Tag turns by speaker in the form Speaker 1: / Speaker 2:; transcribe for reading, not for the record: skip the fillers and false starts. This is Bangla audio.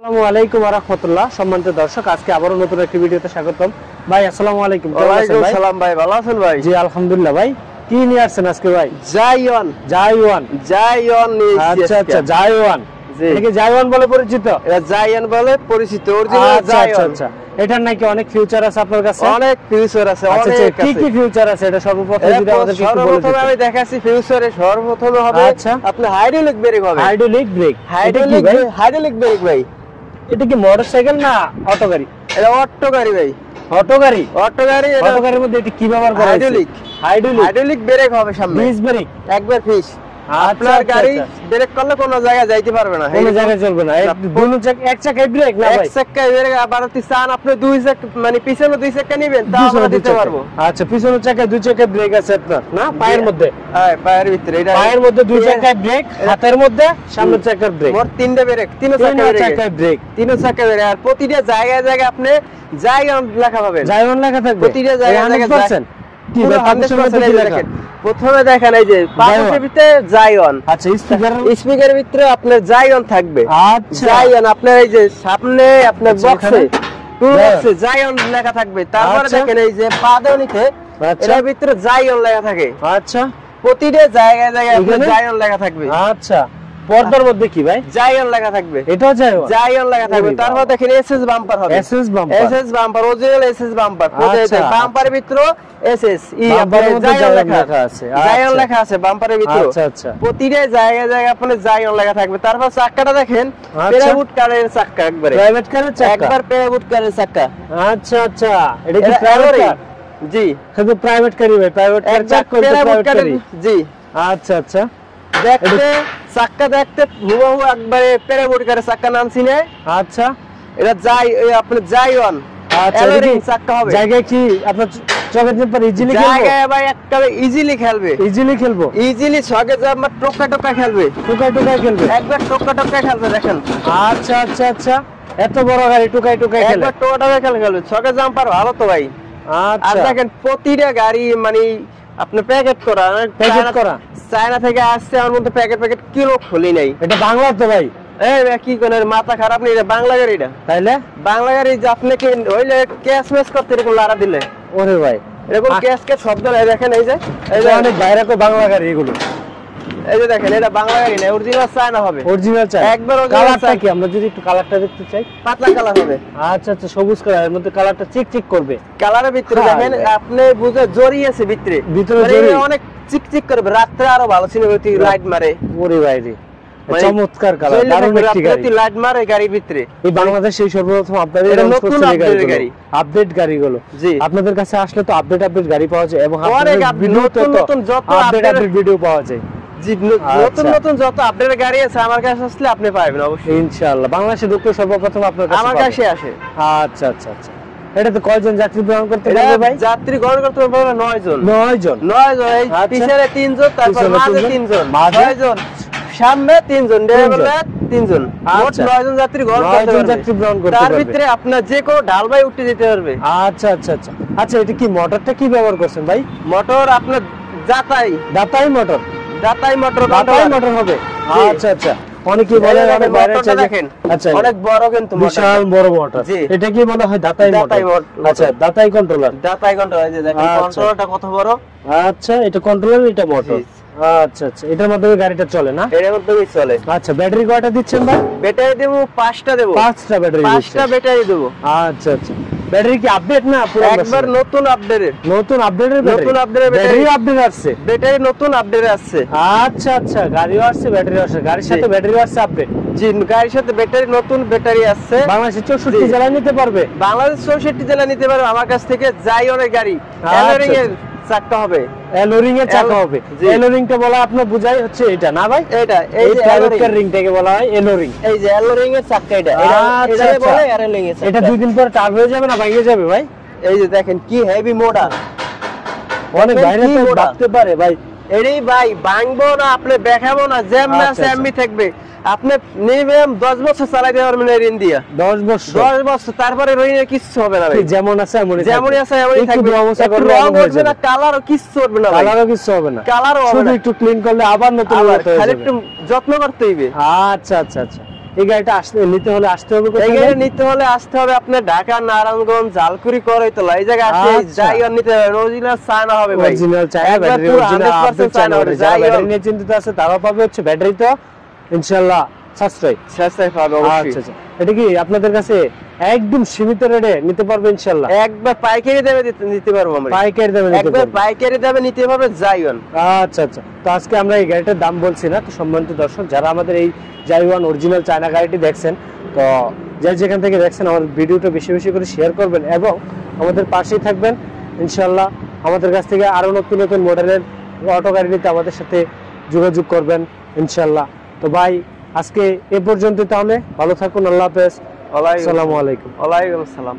Speaker 1: আসসালামু আলাইকুম ওয়া রাহমাতুল্লাহ। সম্মানিত দর্শক, আজকে আবারো নতুন একটি ভিডিওতে স্বাগতম। ভাই আসসালামু আলাইকুম।
Speaker 2: ওয়া আলাইকুম সালাম ভাই, ভালো আছেন ভাই?
Speaker 1: জি আলহামদুলিল্লাহ। ভাই কি নিয়ে আসছেন আজকে ভাই?
Speaker 2: জায়ওয়ান নিয়েছি।
Speaker 1: আচ্ছা আচ্ছা, জায়ওয়ান।
Speaker 2: জি,
Speaker 1: এটা কি জায়ওয়ান বলে পরিচিত?
Speaker 2: এটা জায়ওয়ান বলে পরিচিত, অরিজিনাল জায়ওয়ান।
Speaker 1: আচ্ছা, এটার নাকি অনেক ফিউচার আছে আপনার কাছে?
Speaker 2: অনেক ফিউচার আছে, অনেক আছে।
Speaker 1: কি কি ফিউচার আছে এটা সর্বপ্রথম যদি আমাদেরকে একটু বলে দিতেন।
Speaker 2: সর্বপ্রথম আমি দেখাচ্ছি ফিউচারে সর্বপ্রথম হবে আপনার হাইড্রোলিক ব্রেক হবে।
Speaker 1: Hydraulic break.
Speaker 2: হাইড্রোলিক ব্রেক ভাই।
Speaker 1: এটা কি মোটরসাইকেল না অটো গাড়ি?
Speaker 2: এটা অটো গাড়ি ভাই।
Speaker 1: অটো গাড়ি।
Speaker 2: অটো
Speaker 1: গাড়ির মধ্যে এটা কি ব্যবহার করা হয়েছে?
Speaker 2: হাইড্রোলিক ব্রেক হবে সামনে।
Speaker 1: ফিস ব্রেক,
Speaker 2: একবার ফিস। আপনার গাড়ি ব্রেক করলে কোনো জায়গায় যাইতে পারবে না,
Speaker 1: কোনো জায়গায় চলবে না। দুটো চাকা, এক চাকায় ব্রেক না ভাই?
Speaker 2: এক চাকায় ব্রেক। আবার চান আপনি দুই চাকা, মানে পিছনে দুই চাকা নেবেন তাও আমরা দিতে পারবো।
Speaker 1: আচ্ছা, পিছনের চাকায় দুই চাকায় ব্রেক আছে আপনার না? পায়ের মধ্যে?
Speaker 2: হ্যাঁ, পায়ের ভিতরে। এটা
Speaker 1: পায়ের মধ্যে দুই চাকায় ব্রেক, হাতের মধ্যে সামনের চাকার ব্রেক।
Speaker 2: মোট তিনটা ব্রেক, তিন চাকায় ব্রেক। তিন চাকায় ব্রেক। আর প্রতিটা জায়গায় জায়গায় আপনি জায়ওয়ান লেখা পাবেন।
Speaker 1: জায়ওয়ান লেখা থাকবে
Speaker 2: প্রতিটা জায়গায় জায়গায়।
Speaker 1: কি ভাই পাশের মধ্যে কি লেখা?
Speaker 2: প্রথমে দেখেন এই যে পাশের ভিতরে জায়ওয়ান।
Speaker 1: আচ্ছা,
Speaker 2: স্পিকারের ভিতরে আপনার জায়ওয়ান থাকবে।
Speaker 1: আচ্ছা,
Speaker 2: জায়ওয়ান আপনার এই যে সামনে আপনার বক্সে জায়ওন লেখা থাকবে। তারপরে দেখেন এই যে পাদনিতে এর ভিতরে জায়ওন লেখা থাকে।
Speaker 1: আচ্ছা,
Speaker 2: প্রতিটা জায়গায় জায়গায় জায়ওন লেখা থাকবে।
Speaker 1: আচ্ছা, পর্দার মধ্যে কি ভাই?
Speaker 2: জায়ওন লেখা থাকবে।
Speaker 1: এটাও
Speaker 2: জায়ওন লেখা থাকবে। তারপর দেখেন এসএস বাম্পার হবে। SS bumper, original SS bumper. বাম্পারের ভিতরে এসএস জায়ওন লেখা আছে। জায়ওন লেখা আছে বাম্পারের ভিতরে।
Speaker 1: আচ্ছা আচ্ছা,
Speaker 2: প্রতিটা জায়গায় জায়গায় আপনার জায়ওন লেখা থাকবে। তারপর চাকাটা দেখেন প্রাইভেট কারের চাকা, একবারে
Speaker 1: প্রাইভেট কারের চাকা,
Speaker 2: একবার প্রাইভেট কারের চাকা।
Speaker 1: আচ্ছা আচ্ছা, এটা কি প্রাইভেট কার?
Speaker 2: জি,
Speaker 1: শুধু প্রাইভেট কারই ভাই, প্রাইভেট কার চাকা করতে প্রাইভেট কারই।
Speaker 2: জি,
Speaker 1: আচ্ছা আচ্ছা,
Speaker 2: দেখতে চাকা দেখতে হুবহু একবারে প্রাইভেট কারের চাকা নাম চিনে।
Speaker 1: আচ্ছা,
Speaker 2: এটা আপনি জায়ওয়ান।
Speaker 1: আচ্ছা,
Speaker 2: এলরিং চাকা হবে।
Speaker 1: জায়গায় কি আপনার চকের জন্য ইজিলি খেলবে?
Speaker 2: জায়গায় ভাই একেবারে ইজিলি খেলবে। ইজিলি ছকে যে আপনার টোকা খেলবে। টোকা খেলবে, একবার টোকা খেলবে। দেখেন
Speaker 1: আচ্ছা আচ্ছা আচ্ছা, এত বড় গাড়ি টোকা খেলে,
Speaker 2: একবার টোকা খেলবে। ছকে জাম্পার ভালো তো ভাই।
Speaker 1: আচ্ছা,
Speaker 2: আর দেখেন প্রতিটা গাড়ি মানে আপনি প্যাকেট করা চায়না থেকে আসছে, আমার মধ্যে প্যাকেট কিলো খুলি নাই।
Speaker 1: এটা বাংলা তো ভাই?
Speaker 2: এই কি কোন মাথা খারাপ নেই, এটা বাংলা গাড়ি। এটা
Speaker 1: তাইলে বাংলা
Speaker 2: গাড়ি যে আপনি কি হইলে ক্যাশ মেস করতে এরকম লারা দিলে,
Speaker 1: ওরে ভাই
Speaker 2: এরকম ক্যাশ শব্দ নাই। দেখেন এই যে
Speaker 1: অনেক বাইরে কো বাংলা গাড়ি এগুলো।
Speaker 2: এই যে দেখেন এটা বাংলা গাড়ি না, অরিজিনাল চায়না হবে।
Speaker 1: অরিজিনাল চায়না, একবার কালারটা কি আমরা যদি একটু কালারটা দেখতে চাই?
Speaker 2: পাতলা কালার হবে।
Speaker 1: আচ্ছা আচ্ছা, সবুজ কালারের মধ্যে কালারটা চিকচিক করবে।
Speaker 2: কালারের ভিতরে দেখেন আপনি বুঝে জড়ি আছে ভিতরে অনেক চিকচিক করবে। রাতে আরো ভালো ছিল, লাইট মারে।
Speaker 1: ওরে ভাই রে, চমৎকার কালার, দারুণ একটি গাড়ি।
Speaker 2: লাইট মারে গাড়ির ভিতরে।
Speaker 1: এই বাংলাদেশে এই সর্বপ্রথম আপনাদের
Speaker 2: এটা নতুন
Speaker 1: আপডেট গাড়িগুলো।
Speaker 2: জি,
Speaker 1: আপনাদের কাছে আসলে তো আপডেট গাড়ি পাওয়া যায় এবং
Speaker 2: অনেক নতুন যত
Speaker 1: আপডেট ভিডিও পাওয়া যায়।
Speaker 2: জি, নতুন যত আপডেট গাড়ি আছে আমার কাছে আসলে আপনি পাবেন অবশ্যই
Speaker 1: ইনশাআল্লাহ। বাংলাদেশে ঢুকলে সর্বপ্রথম আপনার কাছে
Speaker 2: আমার কাছে আসে।
Speaker 1: আচ্ছা আচ্ছা আচ্ছা, এটাতে কয়জন যাত্রী গ্রহণ করতে পারবে ভাই?
Speaker 2: যাত্রী গ্রহণ করতে পারবে 9 জন।
Speaker 1: 9 জন,
Speaker 2: এই পিছনে 3 জন, তারপর মাঝে 3 জন, 6 জন, সামনে 3 জন, ড্রাইভারে 3 জন। মোট 9 জন যাত্রী গ্রহণ করতে পারবে। তার ভিতরে আপনার যে কোনো ঢাল ভাই উঠে যেতে পারবে।
Speaker 1: আচ্ছা আচ্ছা আচ্ছা আচ্ছা, এটা কি মোটরটা কি ব্যবহার করছেন ভাই?
Speaker 2: মোটর আপনার
Speaker 1: দাতাই মোটর হবে। আচ্ছা আচ্ছা, অনেকে বলে অনেক বাইরে
Speaker 2: দেখেন। আচ্ছা, অনেক বড় কিন্তু
Speaker 1: বিশাল বড় মোটর। এটা কি মনে হয় দাতাই মোটর? আচ্ছা, দাতাই কন্ট্রোলার।
Speaker 2: এই যে দেখেন কন্ট্রোলারটা কত বড়।
Speaker 1: আচ্ছা, এটা কন্ট্রোলার, এটা মোটর। আচ্ছা আচ্ছা, এটার মাধ্যমে গাড়িটা চলে না?
Speaker 2: এর মাধ্যমেই চলে।
Speaker 1: আচ্ছা, ব্যাটারি কয়টা দিচ্ছেন ভাই?
Speaker 2: ব্যাটারি দেব 5টা দেব।
Speaker 1: 5টা ব্যাটারি,
Speaker 2: 5টা ব্যাটারি দেব।
Speaker 1: আচ্ছা আচ্ছা, ব্যাটারি কি আপডেট না পুরো?
Speaker 2: একবার নতুন আপডেটের
Speaker 1: ব্যাটারি আপডেট আসছে।
Speaker 2: ব্যাটারি নতুন আপডেট আসছে।
Speaker 1: আচ্ছা আচ্ছা, গাড়িও আসছে, ব্যাটারি আসছে, গাড়ির সাথে ব্যাটারি আসছে আপডেট।
Speaker 2: জি, গাড়ির সাথে ব্যাটারি নতুন ব্যাটারি আসছে।
Speaker 1: বাংলাদেশে 64 জেলা নিতে পারবে।
Speaker 2: বাংলাদেশ 64 জেলা নিতে পারবে আমার কাছ থেকে। জায়ওনের গাড়ি, এলরিং এর চাকা হবে।
Speaker 1: এলরিং এর চাকা হবে। এলরিংটা বলা আপনার বুঝাই হচ্ছে এটা না ভাই?
Speaker 2: এটা
Speaker 1: এই যে প্রাইভেট কার রিংটাকে বলা হয় এলরিং।
Speaker 2: এই যে এলরিং এর চাকা, এটা বলে এলরিং এর চাকা।
Speaker 1: এটা 2 দিন পর টার্ব হয়ে যাবে না ভেঙে যাবে ভাই?
Speaker 2: এই যে দেখেন কি হেভি মোটা,
Speaker 1: অনেক বাইরে তো ভাবতে পারে ভাই।
Speaker 2: এটাই ভাই ভাঙবো না, আপনি দেখাবো না, যেমন আছে এমনি থাকবে। আপনি মিনিমাম 10 বছর চালাইতে পারবেন এই রিন দিয়া। 10 বছর, তারপরে রিনের কিছু হবে না ভাই। যেমনই আছে এমনই থাকবে।
Speaker 1: অবস্থা করবে,
Speaker 2: রং উঠবে না, কালারও কিছু হবে না ভাই।
Speaker 1: শুধু একটু ক্লিন করলে আবার নতুন হয়ে যাবে।
Speaker 2: খালি একটু যত্ন করতে হইবে।
Speaker 1: আচ্ছা আচ্ছা আচ্ছা, এই গাড়িটা নিতে হলে আসতে হবে
Speaker 2: এই গাড়ি নিতে হলে আসতে হবে আপনার ঢাকা, নারায়ণগঞ্জ, জালকুড়ি, করইতলা। এই জায়গায় আসে জাইওয়ান নিতে হবে, অরিজিনাল চায়না হবে ভাই,
Speaker 1: original China battery, original 100% China হবে। যারা ব্যাটারি নিয়ে চিন্তিত আছে তারাও পাবে হচ্ছে ব্যাটারি তো ইনশাআল্লাহ সাশ্রয়
Speaker 2: পাবে অবশ্যই।
Speaker 1: আচ্ছা আচ্ছা, এটা কি আপনাদের কাছে একদম সীমিত রেটে নিতে পারবে ইনশাআল্লাহ?
Speaker 2: একবার পাইকারি দামে নিতে পারবো আমরা,
Speaker 1: পাইকারি দামে নিতে
Speaker 2: একবার পাইকারি দামে নিতে পারবে জাইওয়ান।
Speaker 1: আচ্ছা আচ্ছা, তো আজকে আমরা এই গাড়িটার দাম বলছি না। তো সম্মানিত দর্শক, যারা আমাদের এই জাইওয়ান অরিজিনাল চায়না গাড়িটি দেখছেন, তো যার যেখান থেকে দেখছেন আমাদের ভিডিওটা বেশি বেশি করে শেয়ার করবেন এবং আমাদের পাশেই থাকবেন ইনশাআল্লাহ। আমাদের কাছ থেকে আরো নতুন নতুন মডেলের অটো গাড়ি নিতে আমাদের সাথে যোগাযোগ করবেন ইনশাআল্লাহ। তো ভাই আজকে এ পর্যন্ত, তাহলে ভালো থাকুন, আল্লাহ হাফেজ, আসসালামু আলাইকুম।
Speaker 2: ওয়ালাইকুম আসসালাম।